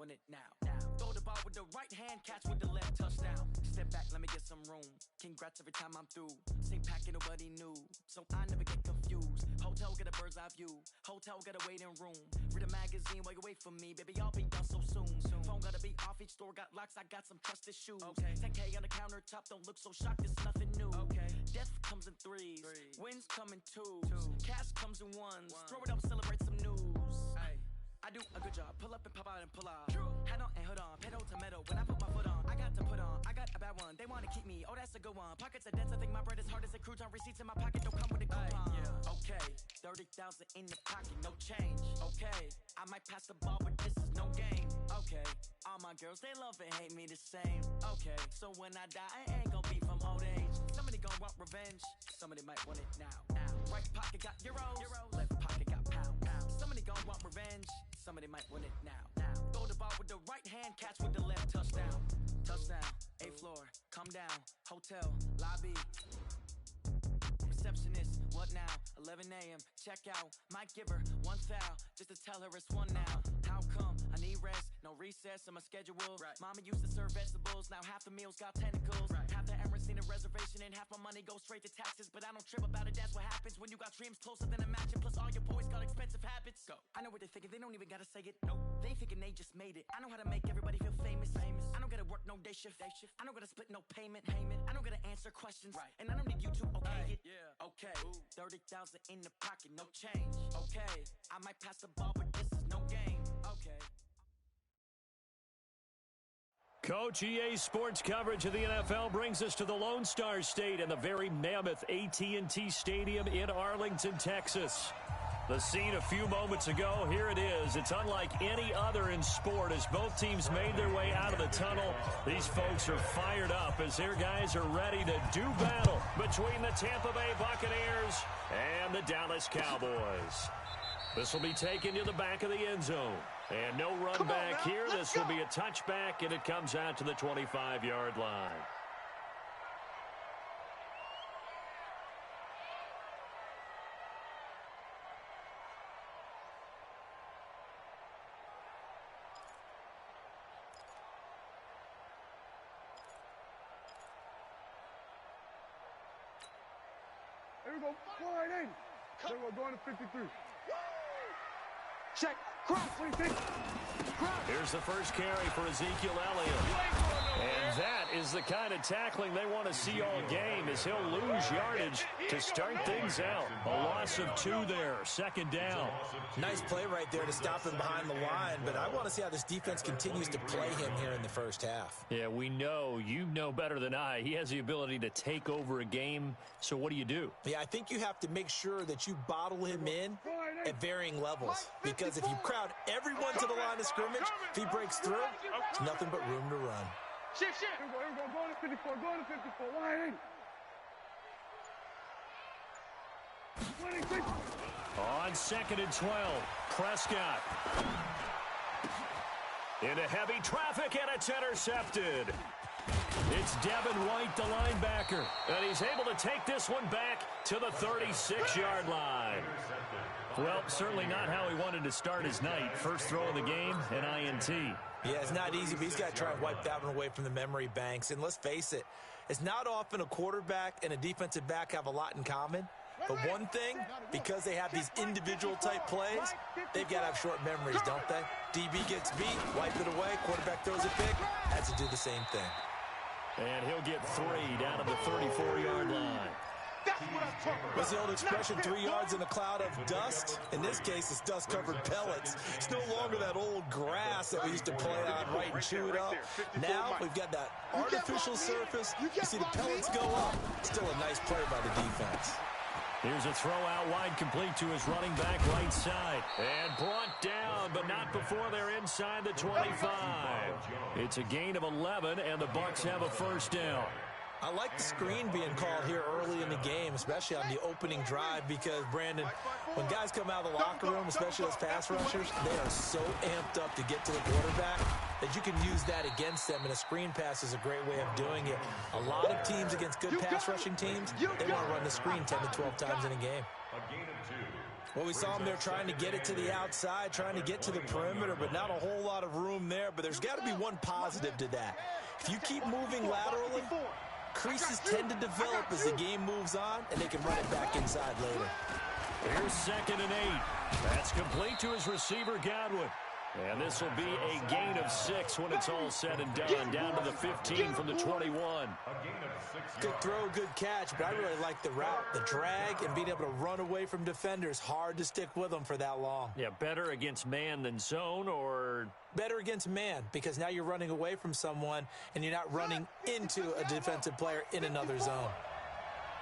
want it now. Throw the ball with the right hand, catch with the left, touchdown. Step back, let me get some room. Congrats every time I'm through. Same packet, nobody knew, so I never get confused. Hotel get a bird's eye view. Hotel get a waiting room. Read a magazine while you wait for me, baby. I'll be done so soon. Phone gotta be off. Each store got locks. I got some trusted shoes. 10K on the countertop. Don't look so shocked. It's nothing new. Death comes in threes. Wins come in twos. Cash comes in ones. Throw it up, celebrate some news. I do a good job. Pull up and pop out and pull out. Head on and hood on. Pedal to metal. When I put my foot on, I got to put on. I got a bad one. They want to keep me. Oh, that's a good one. Pockets are dense. I think my bread is hard as a crouton. Receipts in my pocket don't come with a coupon. Okay, 30,000 in the pocket, no change. Okay, I might pass the ball, but this is no game. Okay, all my girls, they love and hate me the same. Okay, so when I die, I ain't gonna be from old age. Somebody gonna want revenge. Somebody might want it now. Right pocket got euros. Left pocket got pounds. Somebody gonna want revenge. Somebody might win it now. Throw the ball with the right hand, catch with the left, touchdown. Touchdown, 8th floor, come down, hotel, lobby. Receptionist, what now? 11 a.m., check out. Might give her one foul, just to tell her it's one now. How come? I need rest, no recess in my schedule. Mama used to serve vegetables, now half the meals got tentacles. Half the Emirates need a reservation and half my money goes straight to taxes. But I don't trip about it, that's what happens when you got dreams closer than a match. And plus all your boys got expensive habits. Go. I know what they're thinking, they don't even gotta say it. Nope. They thinking they just made it. I know how to make everybody feel famous. I don't gotta work no day shift. I don't gotta split no payment. I don't gotta answer questions. And I don't need you to okay it. Okay, 30,000 in the pocket, no change. Okay, I might pass the ball, but this is no game. Okay. Coach, EA Sports coverage of the NFL brings us to the Lone Star State and the very mammoth AT&T Stadium in Arlington, Texas. The scene a few moments ago, here it is. It's unlike any other in sport as both teams made their way out of the tunnel. These folks are fired up as their guys are ready to do battle between the Tampa Bay Buccaneers and the Dallas Cowboys. This will be taken to the back of the end zone. And no run back here. This will be a touchback, and it comes out to the 25-yard line. There we go. Wide in. There we go. Going to 53. Check. Cross. 26. Cross. Here's the first carry for Ezekiel Elliott. And that is the kind of tackling they want to see all game as he'll lose yardage to start things out. A loss of 2 there. Second down. Nice play right there to stop him behind the line, but I want to see how this defense continues to play him here in the first half. Yeah, we know. You know better than I. He has the ability to take over a game, so what do you do? Yeah, I think you have to make sure that you bottle him in at varying levels, because if you crowd everyone to the line of scrimmage, if he breaks through, it's nothing but room to run. Shift. Here we go. Going to 54. Going to 54. Wide in. 26. On 2nd and 12, Prescott. Into heavy traffic, and it's intercepted. It's Devin White, the linebacker, and he's able to take this one back to the 36-yard line. Well, certainly not how he wanted to start his night. First throw of the game, an INT. Yeah, it's not easy, but he's got to try and wipe that one away from the memory banks. And let's face it, it's not often a quarterback and a defensive back have a lot in common. But one thing, because they have these individual-type plays, they've got to have short memories, don't they? DB gets beat, wipe it away, quarterback throws a pick, has to do the same thing. And he'll get 3 down to the 34-yard line. What's the old expression, 3 yards in a cloud of dust? In this case, it's dust-covered pellets. It's no longer that old grass that we used to play on, right, and chew it up. Now we've got that artificial surface. You see the pellets go up. Still a nice play by the defense. Here's a throw out wide, complete to his running back right side. And brought down, but not before they're inside the 25. It's a gain of 11, and the Bucs have a first down. I like the screen being called here early in the game, especially on the opening drive, because, Brandon, when guys come out of the locker room, especially those pass rushers, they are so amped up to get to the quarterback that you can use that against them, and a screen pass is a great way of doing it. A lot of teams against good pass rushing teams, they want to run the screen 10 to 12 times in a game. A gain of 2. Well, we saw him there trying to get it to the outside, trying to get to the perimeter, but not a whole lot of room there. But there's got to be one positive to that. If you keep moving laterally, creases tend to develop as the game moves on, and they can run it back inside later. Here's 2nd and 8. That's complete to his receiver, Godwin. And this will be a gain of 6 when it's all said and done, down to the 15 from the 21. Good throw, good catch, but I really like the route, the drag, and being able to run away from defenders. Hard to stick with them for that long. Yeah, better against man than zone, or? Better against man, because now you're running away from someone, and you're not running into a defensive player in another zone.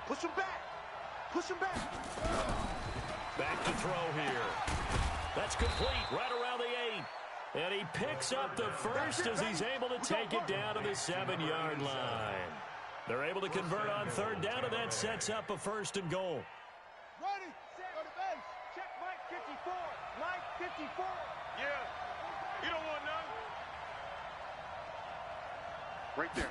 Push him back. Push him back. Back to throw here. That's complete, right around the 8. And he picks up the first as he's able to take it down to the 7-yard line. They're able to convert on 3rd down, and that sets up a 1st and goal. Ready, set, go to base. Check Mike 54. Mike 54. Yeah, you don't want none. Right there.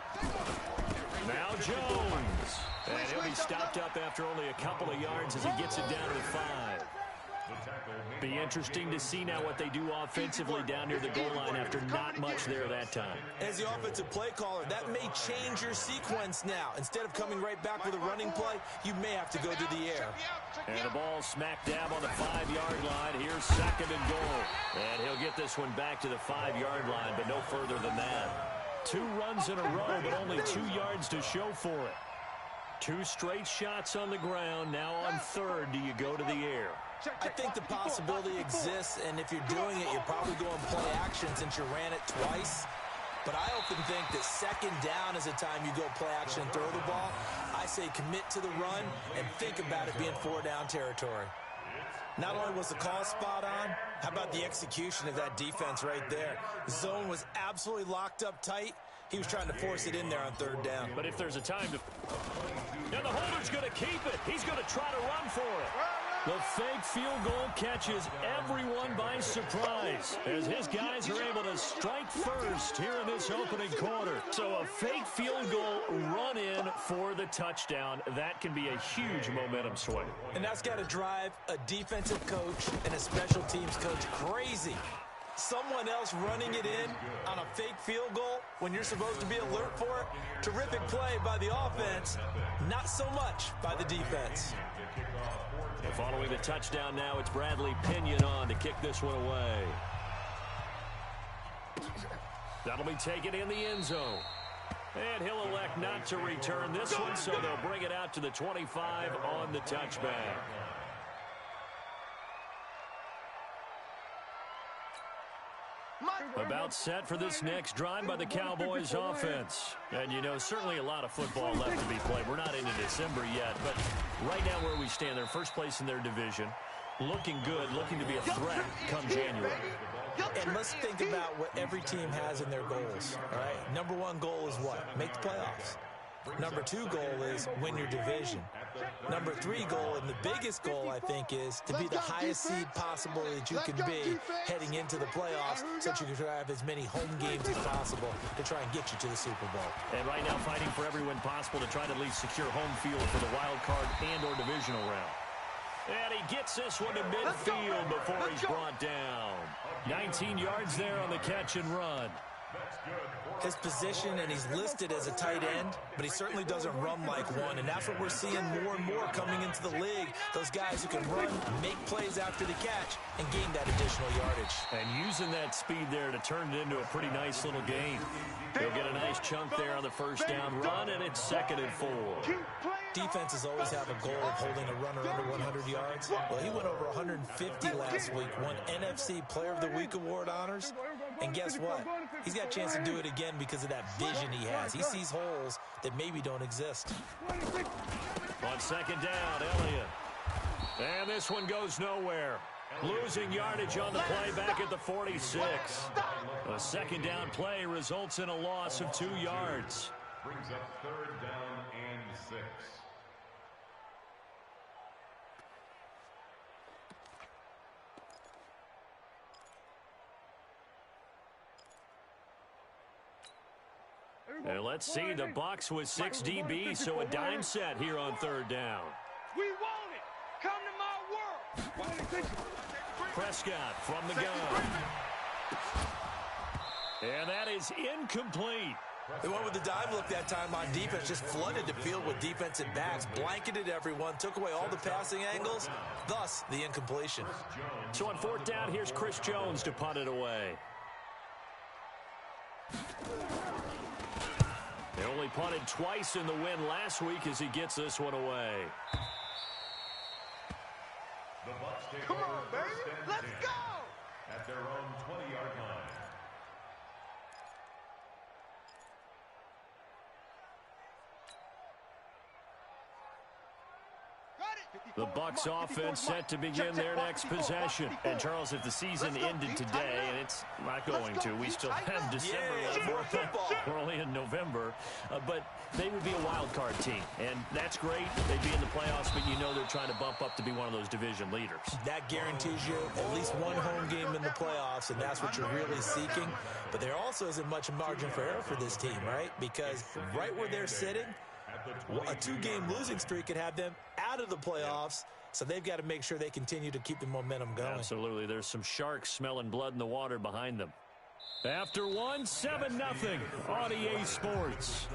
Now Jones. And he'll be stopped up after only a couple of yards as he gets it down to the 5. Be interesting to see now what they do offensively down near the goal line after not much there that time. As the offensive play caller, that may change your sequence now. Instead of coming right back with a running play, you may have to go to the air. And the ball smack dab on the 5-yard line. Here's 2nd and goal. And he'll get this one back to the 5-yard line, but no further than that. 2 runs in a row, but only 2 yards to show for it. 2 straight shots on the ground. Now on 3rd, do you go to the air? I think the possibility exists, and if you're doing it, you're probably going play action since you ran it twice. But I often think that 2nd down is the time you go play action and throw the ball. I say commit to the run and think about it being 4-down territory. Not only was the call spot on, how about the execution of that defense right there? The zone was absolutely locked up tight. He was trying to force it in there on 3rd down. But if there's a time to... And the holder's going to keep it. He's going to try to run for it. The fake field goal catches everyone by surprise as his guys are able to strike first here in this opening quarter. So a fake field goal run in for the touchdown. That can be a huge momentum swing. And that's got to drive a defensive coach and a special teams coach crazy. Someone else running it in on a fake field goal when you're supposed to be alert for it. Terrific play by the offense, not so much by the defense. And following the touchdown now, it's Bradley Pinion on to kick this one away. That'll be taken in the end zone. And he'll elect not to return this one, so they'll bring it out to the 25 on the touchback. About set for this next drive by the Cowboys offense. And, you know, certainly a lot of football left to be played. We're not into December yet, but right now where we stand, they're first place in their division. Looking good, looking to be a threat come January. And let's think about what every team has in their goals, all right? Number 1 goal is what? Make the playoffs. Number 2 goal is win your division. Number 3 goal, and the biggest goal, I think, is to be the highest seed possible that you can be heading into the playoffs so that you can have as many home games as possible to try and get you to the Super Bowl. And right now fighting for every win possible to try to at least secure home field for the wild card and or divisional round. And he gets this one to midfield before he's brought down. 19 yards there on the catch and run. His position, and he's listed as a tight end, but he certainly doesn't run like one, and that's what we're seeing more and more coming into the league. Those guys who can run, make plays after the catch, and gain that additional yardage. And using that speed there to turn it into a pretty nice little game. He'll get a nice chunk there on the first down run, and it's 2nd and 4. Defenses always have a goal of holding a runner under 100 yards. Well, he went over 150 last week, won NFC Player of the Week award honors. And guess what? He's got a chance to do it again because of that vision he has. He sees holes that maybe don't exist. On 2nd down, Elliott. And this one goes nowhere. Losing yardage on the play back at the 46. A 2nd down play results in a loss of 2 yards. Brings up 3rd down and 6. And let's see, the Bucs with 6 DBs, so a dime set here on 3rd down. We want it. Come to my world. Prescott from the gun. And that is incomplete. They went with the dive look that time on defense, just flooded the field with defensive backs, blanketed everyone, took away all the passing angles, thus the incompletion. So on fourth down, here's Chris Jones to punt it away. They only punted twice in the win last week as he gets this one away. Come on, baby. Let's go. At their own 20-yard line. The Bucs offense set to begin their next possession. And, Charles, if the season ended today, and it's not going to, we still have December left. We're only in November. But they would be a wild card team. And that's great. They'd be in the playoffs, but you know they're trying to bump up to be one of those division leaders. That guarantees you at least one home game in the playoffs, and that's what you're really seeking. But there also isn't much margin for error for this team, right? Because right where they're sitting, a two-game losing streak could have them out of the playoffs, so they've got to make sure they continue to keep the momentum going. Absolutely. There's some sharks smelling blood in the water behind them. After one, 7-0 on EA Sports.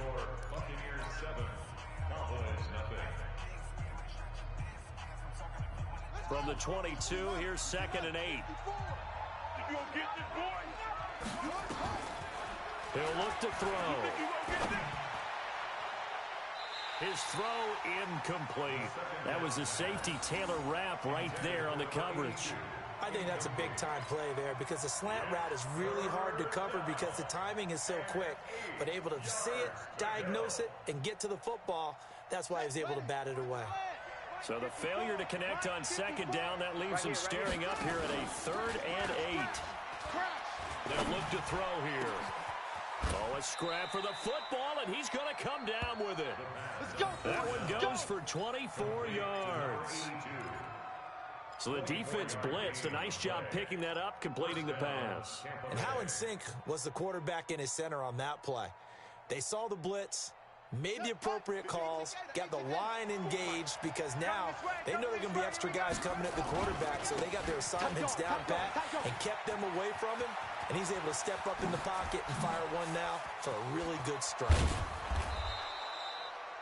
Buccaneers 7, Cowboys 0. From the 22, here's 2nd and 8. You gonna get this, boy? He'll look to throw. His throw incomplete. That was a safety Taylor Rapp right there on the coverage. I think that's a big-time play there because the slant route is really hard to cover because the timing is so quick. But able to see it, diagnose it, and get to the football, that's why he was able to bat it away. So the failure to connect on 2nd down, that leaves him staring up here at a 3rd and 8. They'll look to throw here. Oh, a scrap for the football, and he's going to come down with it. Let's go. That one goes for 24 yards. So the defense blitzed. A nice job picking that up, completing the pass. And how in sync was the quarterback in his center on that play? They saw the blitz, made the appropriate calls, got the line engaged because now they know there are going to be extra guys coming at the quarterback, so they got their assignments down pat and kept them away from him, and he's able to step up in the pocket and fire one now for a really good strike.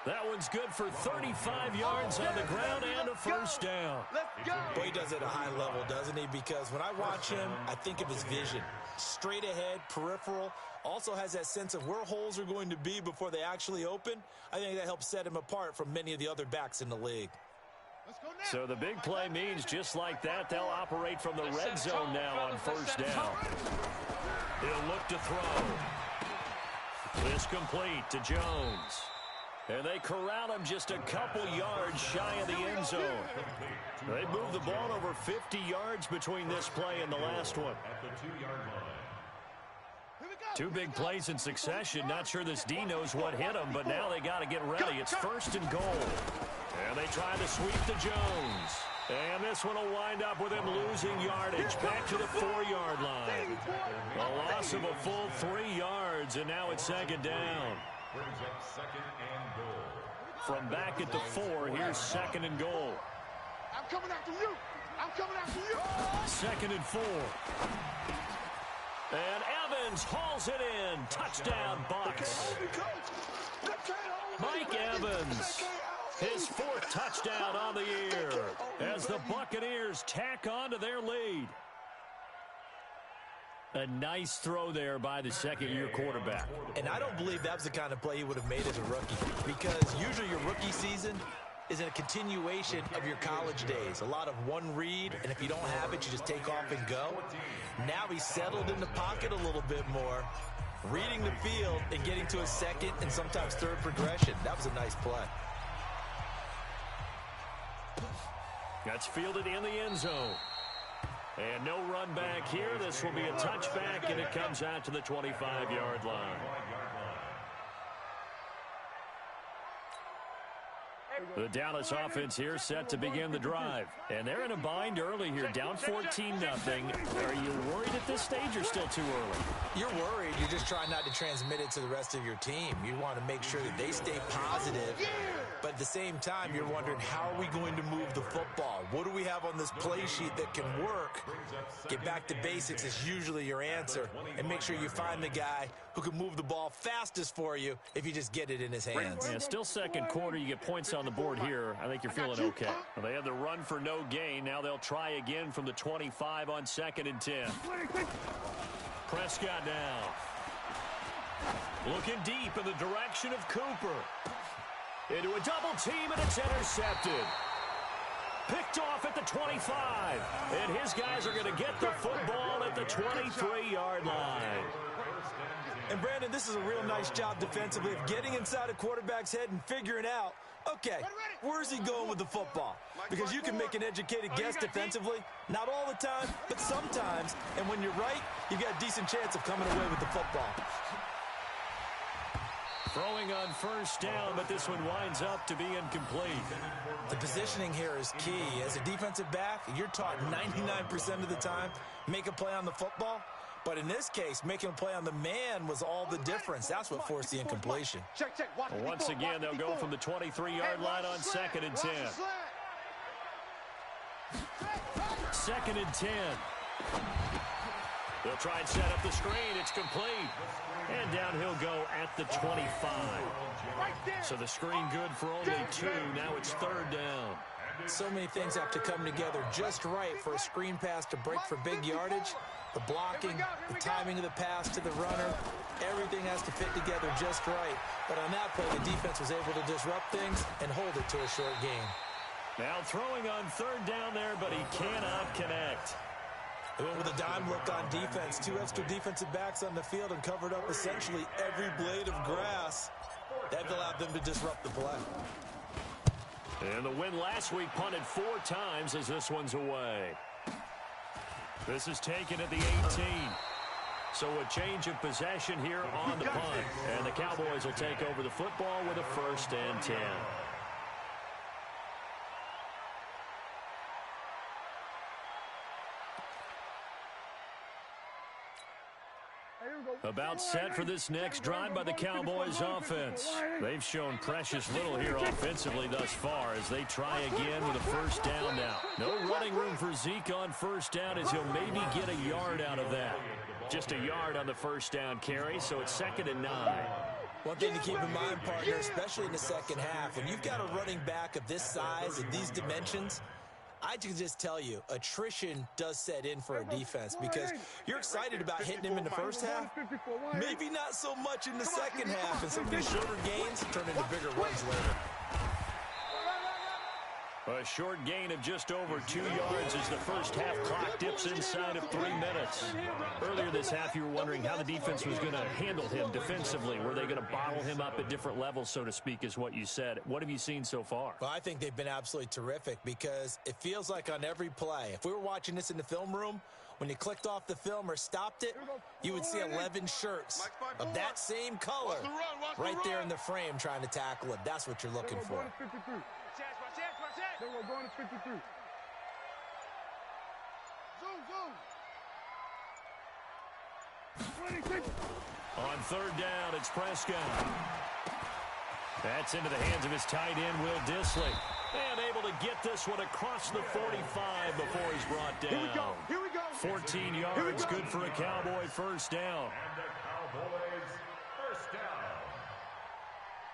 That one's good for 35 yards on the ground and a first down. Let's go. Boy, he does it at a high level, doesn't he? Because when I watch him, I think of his vision. Straight ahead, peripheral, also has that sense of where holes are going to be before they actually open. I think that helps set him apart from many of the other backs in the league. So the big play means just like that, they'll operate from the red zone now on first down. He'll look to throw. This complete to Jones. And they corral him just a couple yards shy of the end zone. They moved the ball over 50 yards between this play and the last one. At the 2-yard line. Two big plays in succession. Not sure this D knows what hit him, but now they got to get ready. It's 1st and goal. And they try to sweep to Jones. And this one will wind up with him losing yardage. Back to the 4-yard line. A loss of a full 3 yards, and now it's 2nd down. Brings up 2nd and goal. From back at the 4, here's 2nd and goal. I'm coming after you. I'm coming after you. 2nd and 4. And Evans hauls it in. Touchdown, Bucs. Mike Evans, his 4th touchdown on the year as the Buccaneers tack on to their lead. A nice throw there by the second-year quarterback. And I don't believe that was the kind of play he would have made as a rookie because usually your rookie season is a continuation of your college days. A lot of one read, and if you don't have it, you just take off and go. Now he's settled in the pocket a little bit more, reading the field and getting to a 2nd and sometimes 3rd progression. That was a nice play. That's fielded in the end zone. And no run back here. This will be a touchback, and it comes out to the 25-yard line. The Dallas offense here set to begin the drive. And they're in a bind early here, down 14-0. Are you worried at this stage or still too early? You're worried. You're just trying not to transmit it to the rest of your team. You want to make sure that they stay positive, but at the same time, you're wondering, how are we going to move the football? What do we have on this play sheet that can work? Get back to basics is usually your answer, and make sure you find the guy who can move the ball fastest for you if you just get it in his hands. Yeah, still second quarter. You get points on the board here. I think you're feeling okay. Well, they have the run for no gain. Now they'll try again from the 25 on 2nd and 10. Prescott now. Looking deep in the direction of Cooper. Into a double team, and it's intercepted. Picked off at the 25. And his guys are going to get the football at the 23-yard line. And, Brandon, this is a real nice job defensively of getting inside a quarterback's head and figuring out, okay, where's he going with the football? Because you can make an educated guess defensively, not all the time, but sometimes. And when you're right, you've got a decent chance of coming away with the football. Throwing on first down, but this one winds up to be incomplete. The positioning here is key. As a defensive back, you're taught 99% of the time, make a play on the football. But in this case, making a play on the man was all the difference. That's what forced the incompletion. Well, once again, they'll go from the 23-yard line on 2nd and 10. 2nd and 10. They'll try and set up the screen. It's complete. And down he'll go at the 25. So the screen good for only 2. Now it's 3rd down. So many things have to come together just right for a screen pass to break for big yardage. The blocking, the timing of the pass to the runner, everything has to fit together just right. But on that play, the defense was able to disrupt things and hold it to a short gain. Now throwing on 3rd down there, but he cannot connect. They went with a dime look on defense. 2 extra defensive backs on the field and covered up essentially every blade of grass. That allowed them to disrupt the play. And the win last week punted 4 times as this one's away. This is taken at the 18. So a change of possession here on the punt. And the Cowboys will take over the football with a 1st and 10. About set for this next drive by the Cowboys offense. They've shown precious little here offensively thus far as they try again with a 1st down now. No running room for Zeke on 1st down as he'll maybe get a yard out of that. Just a yard on the 1st down carry, so it's 2nd and 9. One thing to keep in mind, partner, especially in the second half, when you've got a running back of this size and these dimensions, I can just tell you, attrition does set in for a defense because you're excited about hitting him in the first half. Maybe not so much in the second half, and some of these shorter gains turn into bigger runs later. A short gain of just over 2 yards as the first half clock dips inside of 3 minutes. Earlier this half, you were wondering how the defense was going to handle him defensively. Were they going to bottle him up at different levels, so to speak, is what you said. What have you seen so far? Well, I think they've been absolutely terrific because it feels like on every play, if we were watching this in the film room, when you clicked off the film or stopped it, you would see 11 shirts of that same color right there in the frame trying to tackle it. That's what you're looking for. They were going to 53. Zoom, zoom. 26. On 3rd down, it's Prescott. That's into the hands of his tight end, Will Dissly. And able to get this one across the 45 before he's brought down. Here we go. Here we go. 14 yards, good for a Cowboy 1st down. And the Cowboys 1st down.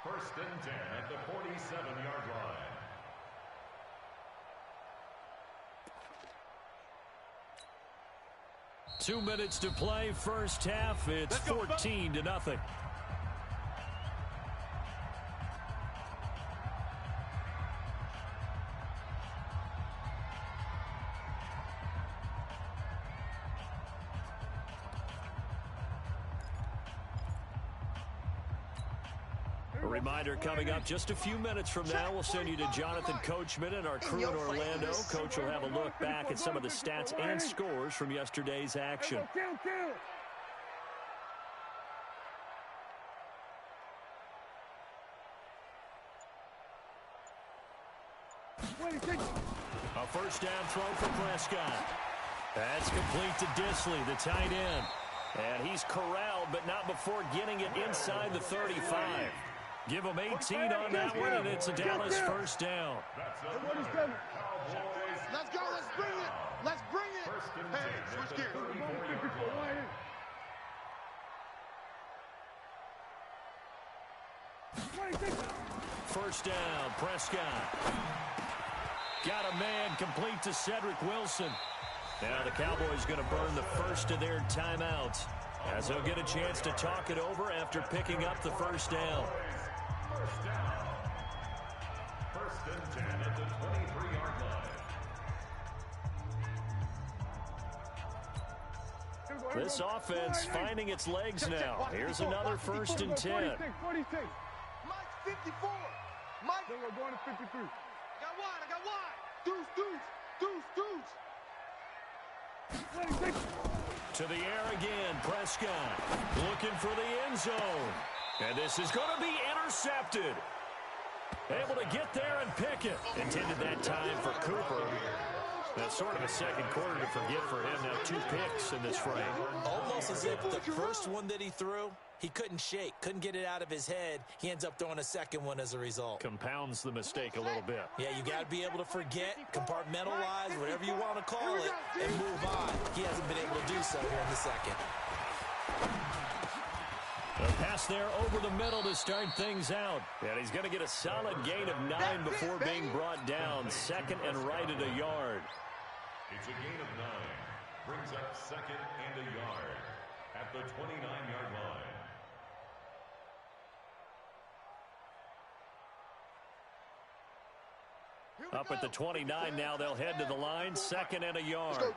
1st and 10 at the 47-yard line. Two minutes to play, first half. It's 14-0. A reminder coming up just a few minutes from now, we'll send you to Jonathan Coachman and our crew in Orlando. Coach will have a look back at some of the stats and scores from yesterday's action. A 1st down throw for Prescott. That's complete to Dissly, the tight end. And he's corralled, but not before getting it inside the 35. Give him 18 on that one, and it's a Dallas first down. Everybody's coming. Let's go. Let's bring it. Let's bring it. Hey, switch gears. First down, Prescott. Got a man complete to Cedric Wilson. Now the Cowboys going to burn the first of their timeouts as they'll get a chance to talk it over after picking up the first down. First down. First and 10 at the 23-yard line. This offense finding its legs now. Here's another first and 10. 46. Mike 54. Mike. Then we're going to 53. I got wide. Deuce. To the air again, Prescott looking for the end zone. And this is going to be intercepted. Able to get there and pick it. Intended that time for Cooper. That's sort of a second quarter to forget for him. Now 2 picks in this frame. Almost as if the first one that he threw, he couldn't shake, couldn't get it out of his head. He ends up throwing a second one as a result. Compounds the mistake a little bit. Yeah, you got to be able to forget, compartmentalize, whatever you want to call it, and move on. He hasn't been able to do so here in the second. A pass there over the middle to start things out. And he's going to get a solid gain of 9 before being brought down. Second and right at a yard. It's a gain of 9. Brings up second and a yard at the 29-yard line. Up at the 29 now, they'll head to the line. Second and a yard.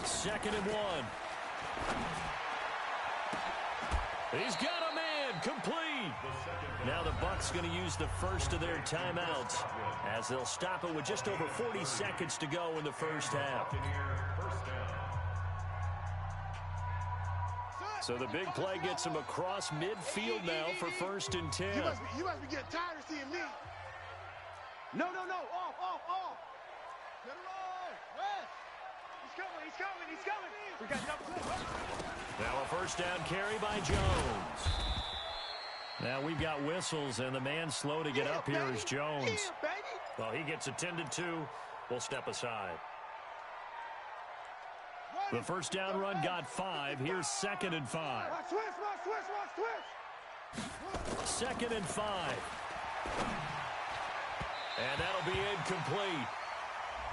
Second and 1. He's got a man complete. Now the Bucs going to use the first of their timeouts as they'll stop it with just over 40 seconds to go in the first half. So the big play gets him across midfield now for first and 10. You must be getting tired of seeing me. No. Off. Get it on. West. He's coming. We got double. Now a first down carry by Jones. Now we've got whistles, and the man slow to get up here is Jones. Well, he gets attended to. We'll step aside. The first down run got 5. Here's second and 5. Watch twist. Second and 5. And that'll be incomplete.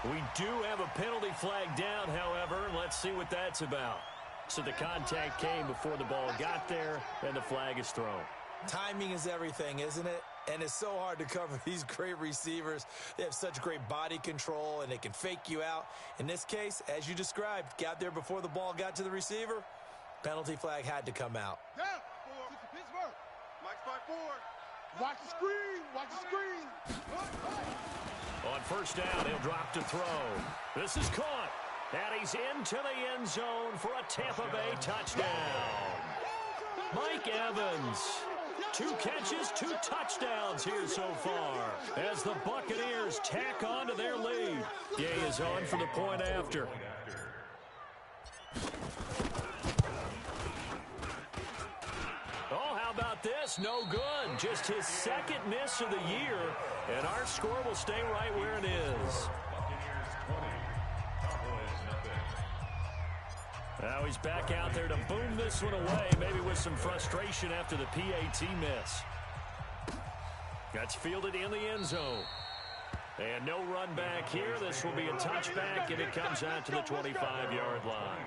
We do have a penalty flag down, however. Let's see what that's about. So the contact came before the ball got there, and the flag is thrown. Timing is everything, isn't it? And it's so hard to cover these great receivers. They have such great body control, and they can fake you out. In this case, as you described, got there before the ball got to the receiver. Penalty flag had to come out. Down. Pittsburgh. Mike's 5-4. Watch the screen. On first down, he'll drop to throw. This is caught. And he's into the end zone for a Tampa Bay touchdown. Mike Evans. 2 catches, 2 touchdowns here so far as the Buccaneers tack on to their lead. Gay is on for the point after. Oh, how about this? No good. Just his second miss of the year, and our score will stay right where it is. Now he's back out there to boom this one away, maybe with some frustration after the PAT miss. That's fielded in the end zone. And no run back here. This will be a touchback, and it comes out to the 25-yard line.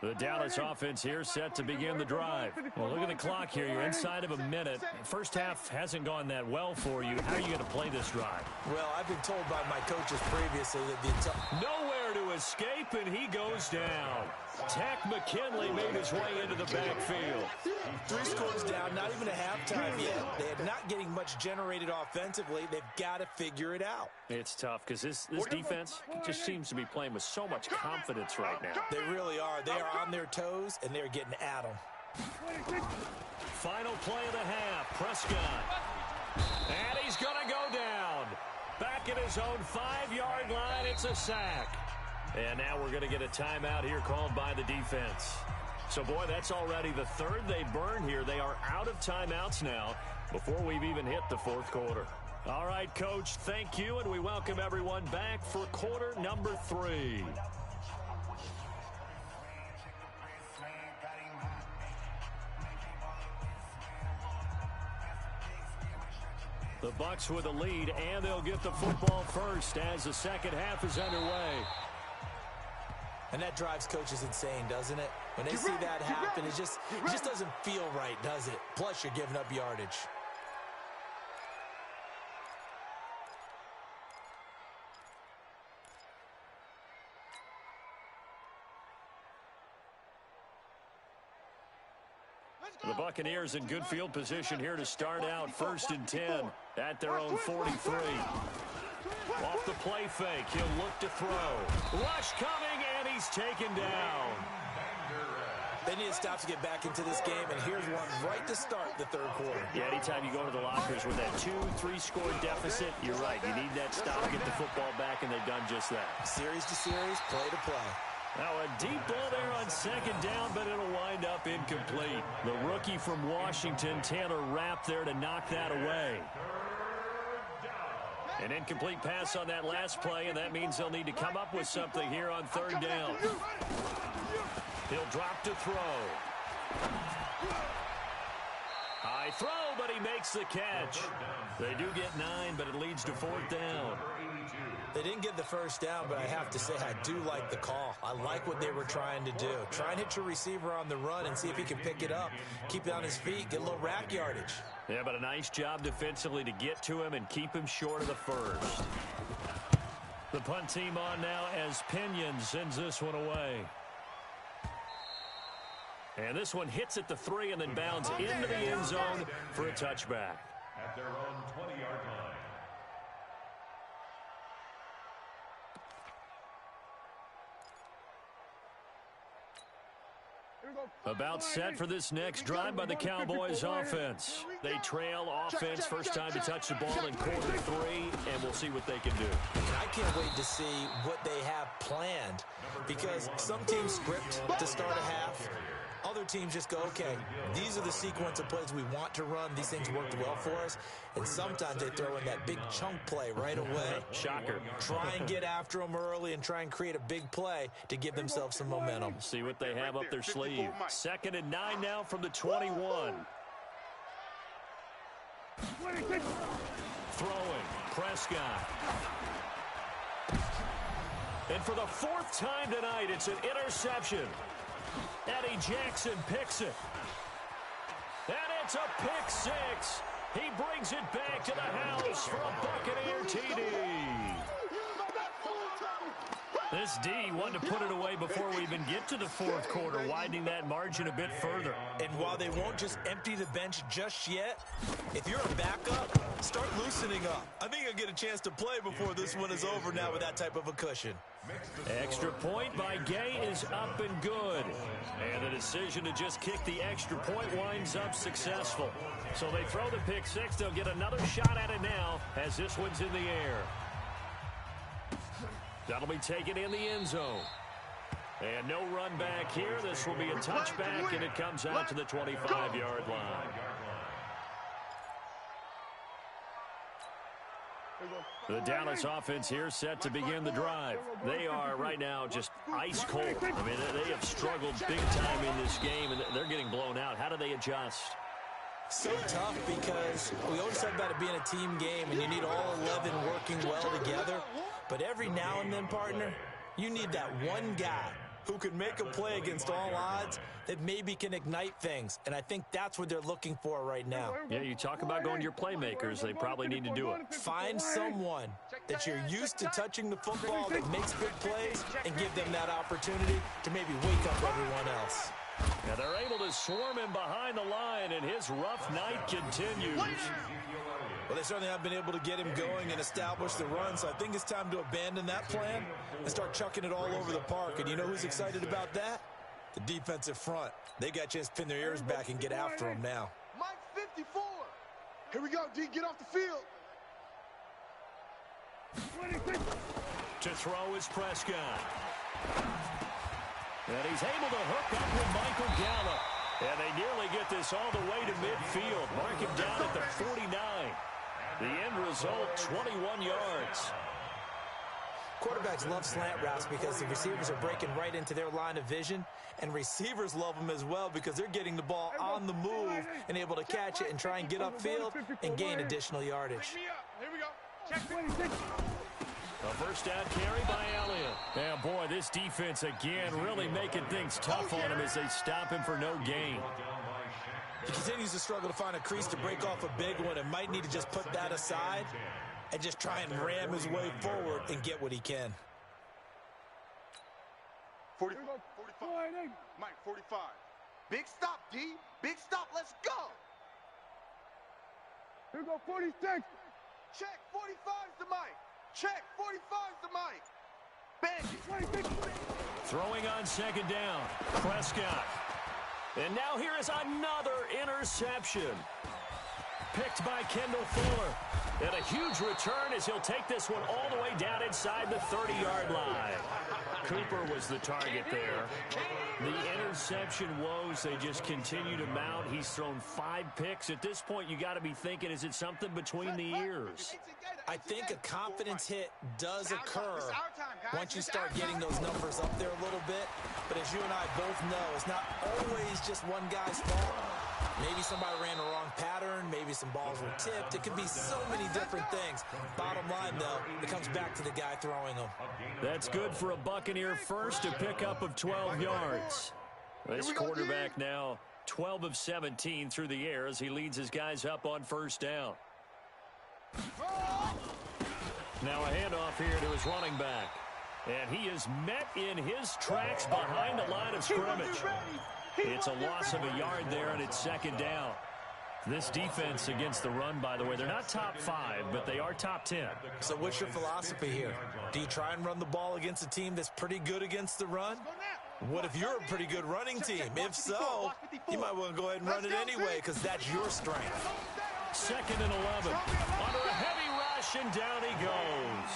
The Dallas offense here set to begin the drive. Well, look at the clock here. You're inside of a minute. First half hasn't gone that well for you. How are you going to play this drive? Well, I've been told by my coaches previously that nowhere to escape, and he goes down. Tack McKinley made his way into the backfield. 3 scores down, not even a halftime yet. They are not getting much generated offensively. They've got to figure it out. It's tough because this defense just seems to be playing with so much confidence right now. They really are. They are on their toes, and they're getting at them. Final play of the half. Prescott. back at his own 5-yard line. It's a sack. And now we're going to get a timeout here called by the defense. So, boy, that's already the third they burn here. They are out of timeouts now before we've even hit the fourth quarter. All right, Coach, thank you, and we welcome everyone back for quarter number 3. The Bucs with a lead, and they'll get the football first as the second half is underway. And that drives coaches insane, doesn't it? When they see that happen, it just doesn't feel right, does it? Plus, you're giving up yardage. The Buccaneers in good field position here to start out. 1st and 10 at their own 43. Off the play fake, he'll look to throw. Rush coming, and he's taken down. They need to stop to get back into this game, and here's one right to start the third quarter. Yeah, anytime you go to the lockers with that 2-3 score deficit, you're right. You need that stop to get the football back, and they've done just that. Series to series, play to play. Now a deep ball there on second down, but it'll wind up incomplete. The rookie from Washington, Taylor Rapp, there to knock that away. An incomplete pass on that last play, and that means they'll need to come up with something here on 3rd down. He'll drop to throw. High throw, but he makes the catch. They do get 9, but it leads to 4th down. They didn't get the first down, but I have to say I do like the call. I like what they were trying to do. Try and hit your receiver on the run and see if he can pick it up. Keep it on his feet, get a little rack yardage. Yeah, but a nice job defensively to get to him and keep him short of the first. The punt team on now as Pinion sends this one away. And this one hits at the 3 and then bounds into the end zone for a touchback. At their own 20-yard line. About set for this next drive by the Cowboys offense. They trail offense, first time to touch the ball in quarter 3, and we'll see what they can do. I can't wait to see what they have planned, because some teams script to start a half. Other teams just go, okay, these are the sequence of plays we want to run. These things worked well for us. And sometimes they throw in that big chunk play right away. Shocker. Try and get after them early and try and create a big play to give themselves some momentum. See what they have up their sleeve. 2nd and 9 now from the 21. Throwing. Prescott. And for the 4th time tonight, it's an interception. Eddie Jackson picks it. And it's a pick 6. He brings it back to the house for a Buccaneer TD. This D wanted to put it away before we even get to the 4th quarter, widening that margin a bit further. And while they won't just empty the bench just yet, if you're a backup, start loosening up. I think you'll get a chance to play before this one is over now with that type of a cushion. Extra point by Gay is up and good. And the decision to just kick the extra point winds up successful. So they throw the pick 6. They'll get another shot at it now as this one's in the air. That'll be taken in the end zone. And no run back here. This will be a touchback, and it comes out to the 25-yard line. The Dallas offense here set to begin the drive. They are right now just ice cold. I mean, they have struggled big time in this game, and they're getting blown out. How do they adjust? So tough, because we always talk about it being a team game, and you need all 11 working well together. But every now and then, partner, you need that one guy who can make a play against all odds that maybe can ignite things. And I think that's what they're looking for right now. Yeah, you talk about going to your playmakers. They probably need to do it. Find someone that you're used to touching the football that makes big plays and give them that opportunity to maybe wake up everyone else. Now they're able to swarm him behind the line, and his rough night continues. Well, they certainly have been able to get him going and establish the run, so I think it's time to abandon that plan and start chucking it all over the park. And you know who's excited about that? The defensive front. They got a chance to pin their ears back and get after him now. Mike 54. Here we go, D. Get off the field. To throw is Prescott. And he's able to hook up with Michael Gallup. And they nearly get this all the way to midfield. Mark him down at the 49. The end result, 21 yards. Quarterbacks love slant routes because the receivers are breaking right into their line of vision, and receivers love them as well because they're getting the ball on the move and able to catch it and try and get upfield and gain additional yardage. Here we go. Check. A first down carry by Elliott. Yeah, boy, this defense again really making things tough on him as they stop him for no gain. He continues to struggle to find a crease to break off a big one and might need to just put that aside and just try and ram his way forward and get what he can. 45. Mike, 45. Big stop, D. Big stop. Let's go. Here we go, 46. Check. 45's the Mike. Check. 45's the Mike. Bandit. Throwing on second down. Prescott. And now here is another interception. Picked by Kendall Fuller. And a huge return as he'll take this one all the way down inside the 30-yard line. Cooper was the target there. The interception woes, they just continue to mount. He's thrown 5 picks. At this point, you got to be thinking, is it something between the ears? I think a confidence hit does occur once you start getting those numbers up there a little bit. But as you and I both know, it's not always just one guy's fault. Maybe somebody ran the wrong pattern. Maybe some balls were tipped. It could be so many different things. Bottom line, though, it comes back to the guy throwing them. That's good for a Buccaneer first, a pickup of 12 yards. This quarterback now 12 of 17 through the air as he leads his guys up on first down. Now a handoff here to his running back. And he is met in his tracks behind the line of scrimmage. It's a loss of a yard there, and it's second down. This defense against the run, by the way, they're not top 5, but they are top 10. So what's your philosophy here? Do you try and run the ball against a team that's pretty good against the run? What if you're a pretty good running team? If so, you might want to go ahead and run it anyway because that's your strength. Second and 11. Under a heavy rush, and down he goes.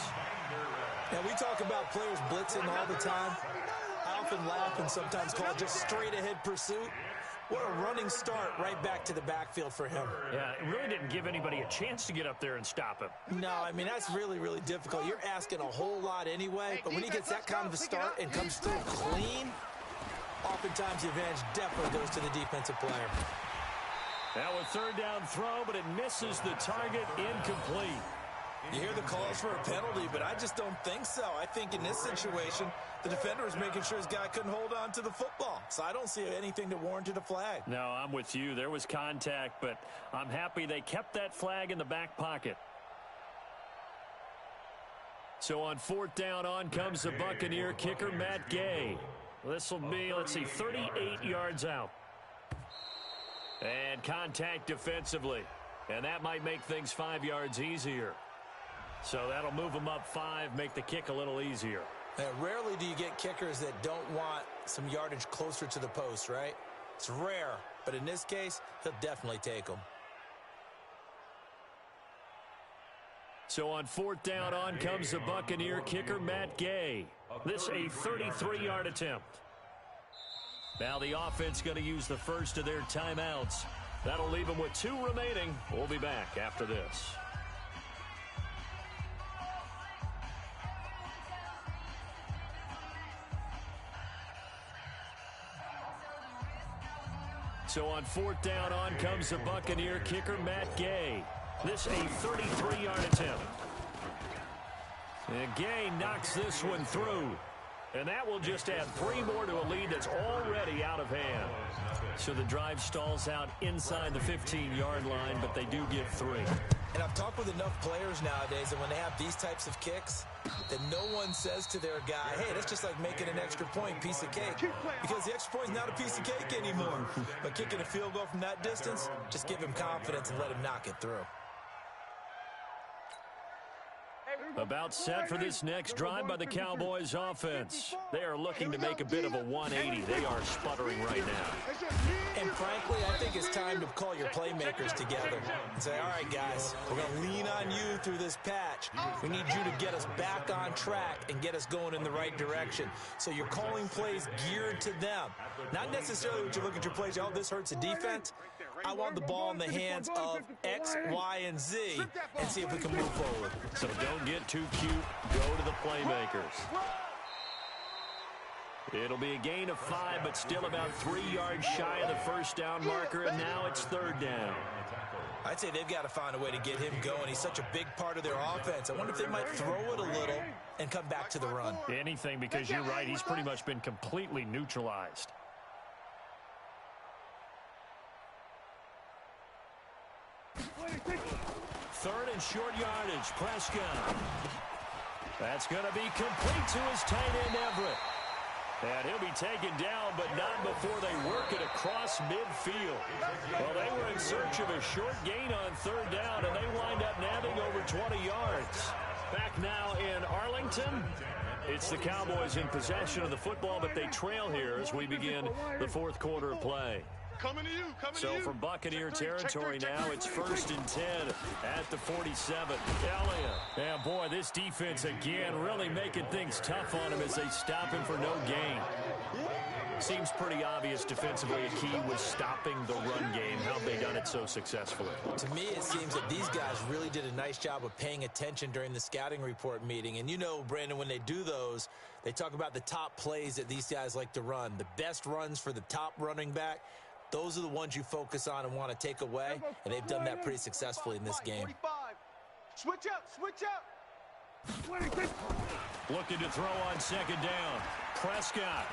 Now, we talk about players blitzing all the time. I often laugh and sometimes call it just straight-ahead pursuit. What a running start right back to the backfield for him. Yeah, it really didn't give anybody a chance to get up there and stop him. No, I mean, that's really, really difficult. You're asking a whole lot anyway, but when he gets that kind of a start and comes through clean, oftentimes the advantage definitely goes to the defensive player. Now a third down throw, but it misses the target, incomplete. You hear the calls for a penalty, but I just don't think so. I think in this situation, the defender was making sure his guy couldn't hold on to the football. So I don't see anything that warranted a flag. No, I'm with you. There was contact, but I'm happy they kept that flag in the back pocket. So on fourth down, on comes the Buccaneer kicker, Matt Gay. This will be, 38 yards out. And contact defensively. And that might make things 5 yards easier. So that'll move them up 5, make the kick a little easier. Now, rarely do you get kickers that don't want some yardage closer to the post, right? It's rare, but in this case, he'll definitely take them. So on fourth down, on comes the Buccaneer kicker, Matt Gay. This a 33-yard attempt. Now the offense going to use the first of their timeouts. That'll leave them with 2 remaining. We'll be back after this. So on fourth down, on comes the Buccaneer kicker, Matt Gay. This a 33-yard attempt. And Gay knocks this one through. And that will just add 3 more to a lead that's already out of hand. So the drive stalls out inside the 15-yard line, but they do get 3. And I've talked with enough players nowadays that when they have these types of kicks, that no one says to their guy, hey, that's just like making an extra point, piece of cake. Because the extra point is not a piece of cake anymore. But kicking a field goal from that distance, just give him confidence and let him knock it through. About set for this next drive by the Cowboys offense. They are looking to make a bit of a 180. They are sputtering right now. And frankly, I think it's time to call your playmakers together and say, all right, guys, we're going to lean on you through this patch. We need you to get us back on track and get us going in the right direction. So you're calling plays geared to them. Not necessarily what you look at your plays, oh, this hurts the defense. I want the ball in the hands of X, Y, and Z and see if we can move forward. So don't get too cute. Go to the playmakers. It'll be a gain of 5, but still about 3 yards shy of the first down marker, and now it's third down. I'd say they've got to find a way to get him going. He's such a big part of their offense. I wonder if they might throw it a little and come back to the run. Anything, because you're right. He's pretty much been completely neutralized. Third and short yardage. Prescott. That's going to be complete to his tight end, Everett. And he'll be taken down, but not before they work it across midfield. Well, they were in search of a short gain on third down, and they wind up nabbing over 20 yards. Back now in Arlington. It's the Cowboys in possession of the football, but they trail here as we begin the fourth quarter of play. So from Buccaneer territory now, it's 1st and 10 at the 47. Elliott. Yeah, boy, this defense again really making things tough on him as they stop him for no gain. Seems pretty obvious defensively a key was stopping the run game. How have they done it so successfully? To me, it seems that these guys really did a nice job of paying attention during the scouting report meeting. And you know, Brandon, when they do those, they talk about the top plays that these guys like to run. The best runs for the top running back. Those are the ones you focus on and want to take away, and they've done that pretty successfully in this game. Switch up. Looking to throw on second down. Prescott.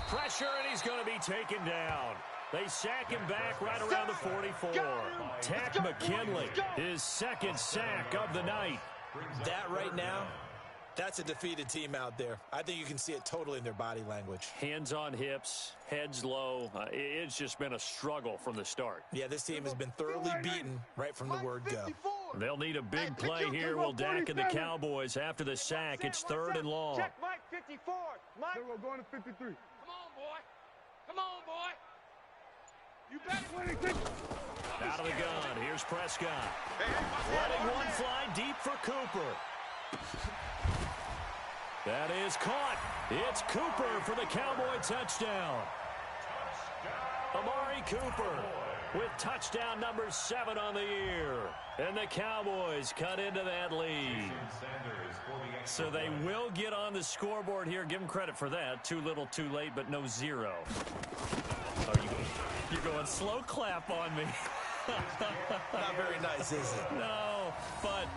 Pressure, and he's going to be taken down. They sack him back right around the 44. Tack McKinley, his second sack of the night. That right now, that's a defeated team out there. I think you can see it totally in their body language. Hands on hips, heads low. It's just been a struggle from the start. Yeah, this team has been thoroughly beaten right from the word go. They'll need a big play here. Will Dak and the Cowboys after the sack. It's third and long. Check Mike 54. Mike. We're going to 53. Come on, boy. You better. Out of the gun. Here's Prescott. Letting one fly deep for Cooper. That is caught. It's Cooper for the Cowboy touchdown. Amari Cooper with touchdown number 7 on the year. And the Cowboys cut into that lead. So they will get on the scoreboard here. Give them credit for that. Too little, too late, but no 0. Oh, you're going slow clap on me. Not very nice, is it? No, but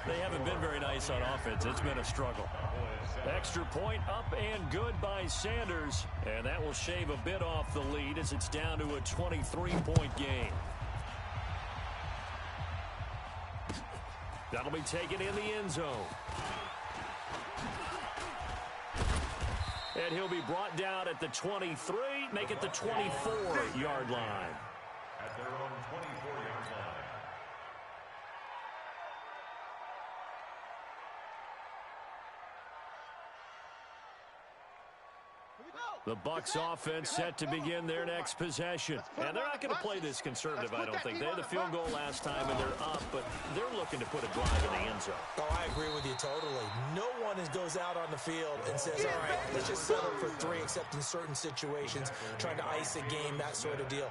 they haven't been very nice on offense. It's been a struggle. Extra point up and good by Sanders, and that will shave a bit off the lead as it's down to a 23-point game. That'll be taken in the end zone. And he'll be brought down at the 23, make it the 24-yard line. At their own 24-yard line. The Bucs offense set to begin their next possession. And they're not going to play this conservative, I don't think. They had the field goal last time, and they're up, but they're looking to put a drive in the end zone. Oh, I agree with you totally. No one goes out on the field and says, all right, let's just settle for 3, except in certain situations, trying to ice a game, that sort of deal.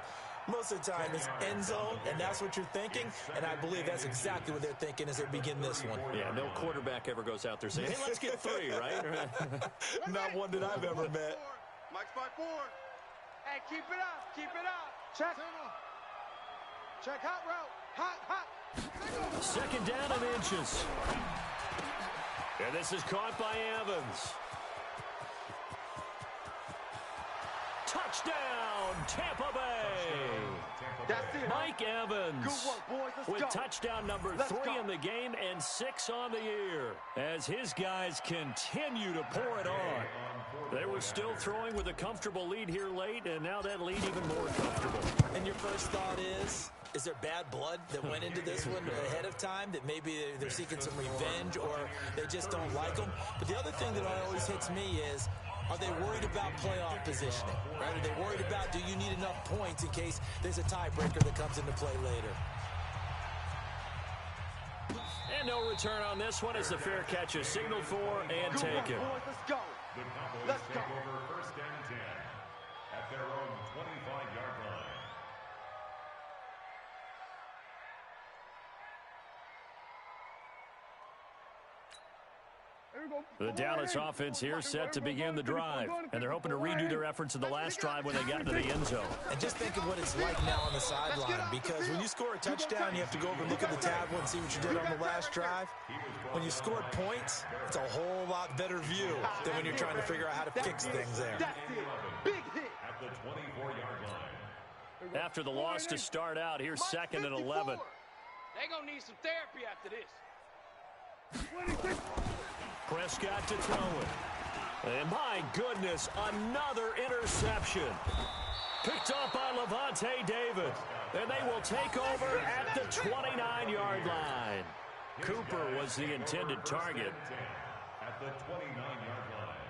Most of the time, it's end zone, and that's what you're thinking, and I believe that's exactly what they're thinking as they begin this one. Yeah, no quarterback ever goes out there saying, hey, let's get 3, right? Not one that I've ever met. Mike's 5-4. Hey, keep it up. Keep it up. Check. Check hot route. Hot. Second down and inches. And this is caught by Evans. Touchdown, Tampa Bay. That's it. Mike Evans Good work, boys. Let's with go. touchdown number 3 in the game and 6 on the year as his guys continue to pour it on. They were still throwing with a comfortable lead here late, and now that lead even more comfortable. And your first thought is there bad blood that went into this one ahead of time, that maybe they're seeking some revenge or they just don't like them? But the other thing that always hits me is, are they worried about playoff positioning? Right? Are they worried about, do you need enough points in case there's a tiebreaker that comes into play later? And no return on this one as the fair catch is signaled for and Good work, taken. boys. Let's go. The Cowboys Let's take go. over first and 10 at their own 25-yard line. The Dallas offense here set to begin the drive, and they're hoping to redo their efforts in the last drive when they got into the end zone. And just think of what it's like now on the sideline, because when you score a touchdown, you have to go over and look at the tablet and see what you did on the last drive. When you scored points, it's a whole lot better view than when you're trying to figure out how to fix things there. That's it. Big hit. At the 24-yard line. After the loss to start out, here's 2nd and 11. They're going to need some therapy after this. Prescott to throw it. And my goodness, another interception. Picked up by Levante David. And they will take over at the 29-yard line. Cooper was the intended target. At the 29-yard line.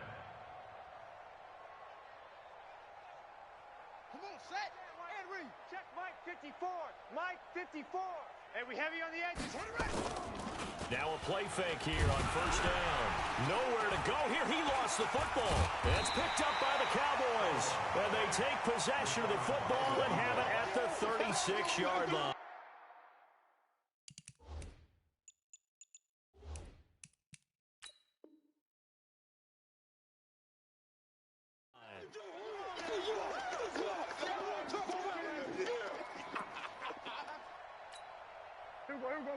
Come on, set. And read. Check Mike 54. Mike 54. Hey, we heavy on the edges. Now a play fake here on first down. Nowhere to go here. He lost the football. It's picked up by the Cowboys. And they take possession of the football and have it at the 36-yard line.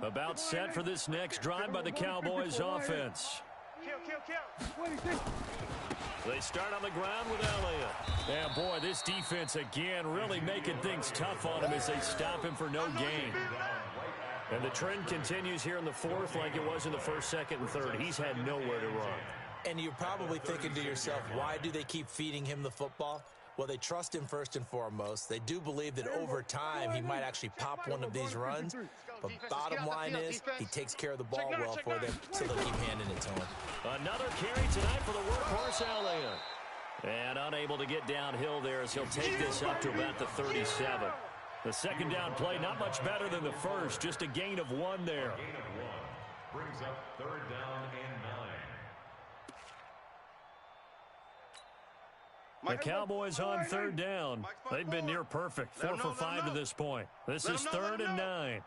About set for this next drive by the Cowboys offense. Kill. They start on the ground with Elliott. And boy, this defense again really making things tough on him as they stop him for no gain. And the trend continues here in the fourth like it was in the first, second, and third. He's had nowhere to run. And you're probably thinking to yourself, why do they keep feeding him the football? Well, they trust him first and foremost. They do believe that over time he might actually pop one of these runs. But bottom line is he takes care of the ball well for them, so they'll keep handing it to him. Another carry tonight for the workhorse Elliott. And unable to get downhill there as he'll take this up to about the 37. The second down play not much better than the first, just a gain of 1 there. Gain of 1 brings up 3rd down and 9. The Cowboys on 3rd down. They've been near perfect, 4 for 5 to this point. This is 3rd and 9.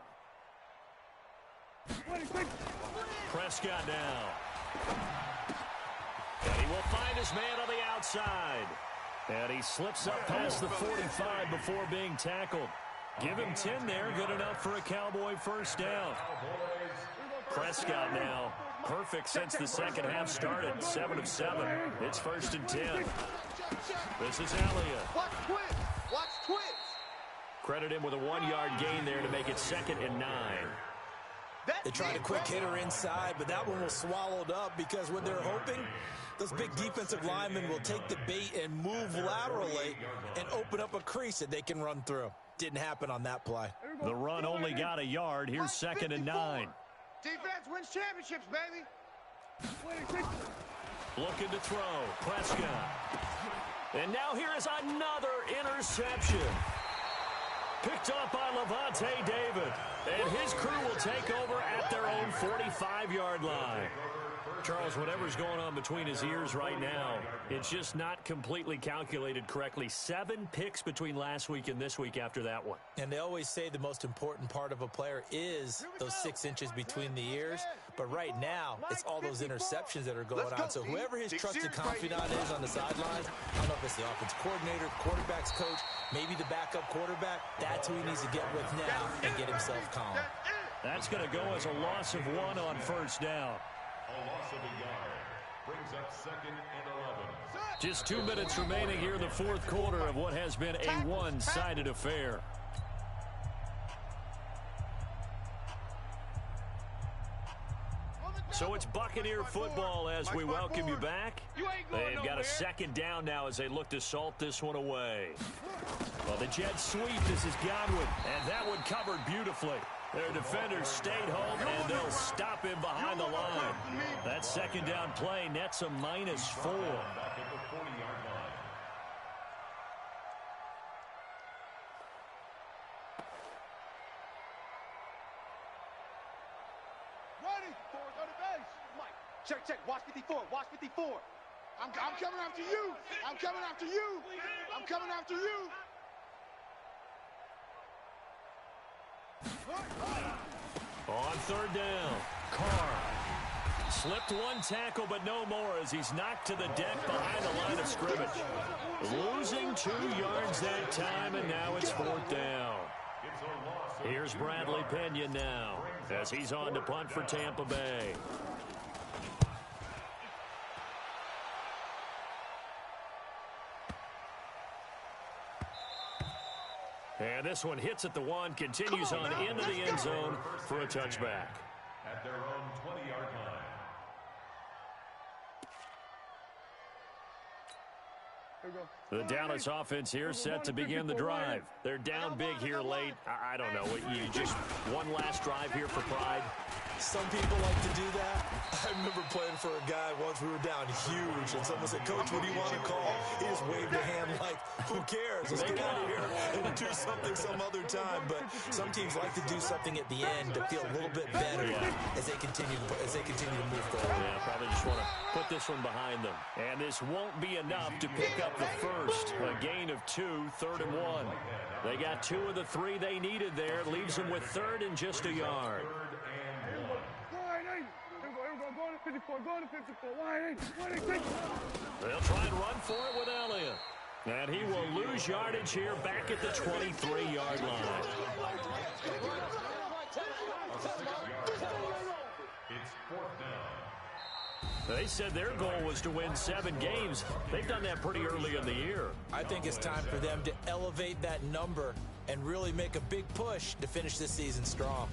Prescott now. And he will find his man on the outside. And he slips up past the 45 before being tackled. Give him 10 there, good enough for a Cowboy first down. Prescott now. Perfect since the second half started, 7 of 7. It's 1st and 10. This is Elliott. Watch twins. Watch twins. Credit him with a 1-yard gain there to make it 2nd and 9. They tried a quick hitter inside, but that one was swallowed up because when they're hoping, those big defensive linemen will take the bait and move laterally and open up a crease that they can run through. Didn't happen on that play. The run only got a yard. Here's 2nd and 9. Defense wins championships, baby. Looking to throw. Prescott. And now here is another interception. Picked up by Levante David. And his crew will take over at their own 45-yard line. Charles, whatever's going on between his ears right now, it's just not completely calculated correctly. 7 picks between last week and this week after that one. And they always say the most important part of a player is those 6 inches between the ears. But right now, it's all those interceptions that are going on. So whoever his trusted confidant is on the sidelines, I don't know if it's the offense coordinator, quarterback's coach, maybe the backup quarterback, that's who he needs to get with now and get himself calm. That's going to go as a loss of 1 on first down. A loss of a yard. Brings up 2nd and 11. Just 2 minutes remaining here in the fourth quarter of what has been a one-sided affair. So it's Buccaneer football as we welcome you back. They've got a second down now as they look to salt this one away. Well, the jet sweep, this is Godwin, and that one covered beautifully. Their defenders stayed home, and they'll stop him behind the line. That second down play nets a -4. Back at the 40-yard line. Ready? Forward, go to base. Mike, check. Watch 54. Watch 54. I'm coming after you. I'm coming after you. I'm coming after you. On third down, Carr slipped one tackle, but no more as he's knocked to the deck behind the line of scrimmage. Losing 2 yards that time, and now it's fourth down. Here's Bradley Pena now as he's on to punt for Tampa Bay. And this one hits at the 1, continues on into the end zone for a touchback. At their own 20-yard line. The Dallas offense here set to begin the drive. They're down big here late. I don't know. You just one last drive here for pride. Some people like to do that. I remember playing for a guy once. We were down huge, and someone said, "Coach, what do you want to call?" He just waved a hand like, "Who cares? Let's get out of here and do something some other time." But some teams like to do something at the end to feel a little bit better as they continue to move forward. Yeah, probably just want to put this one behind them. And this won't be enough to pick up the first. A gain of 2, 3rd and 1. They got 2 of the 3 they needed there. Leaves them with 3rd and just a yard. They'll try and run for it with Elliott. And he will lose yardage here back at the 23-yard line. It's 4th down. They said their goal was to win 7 games. They've done that pretty early in the year. I think it's time for them to elevate that number and really make a big push to finish this season strong.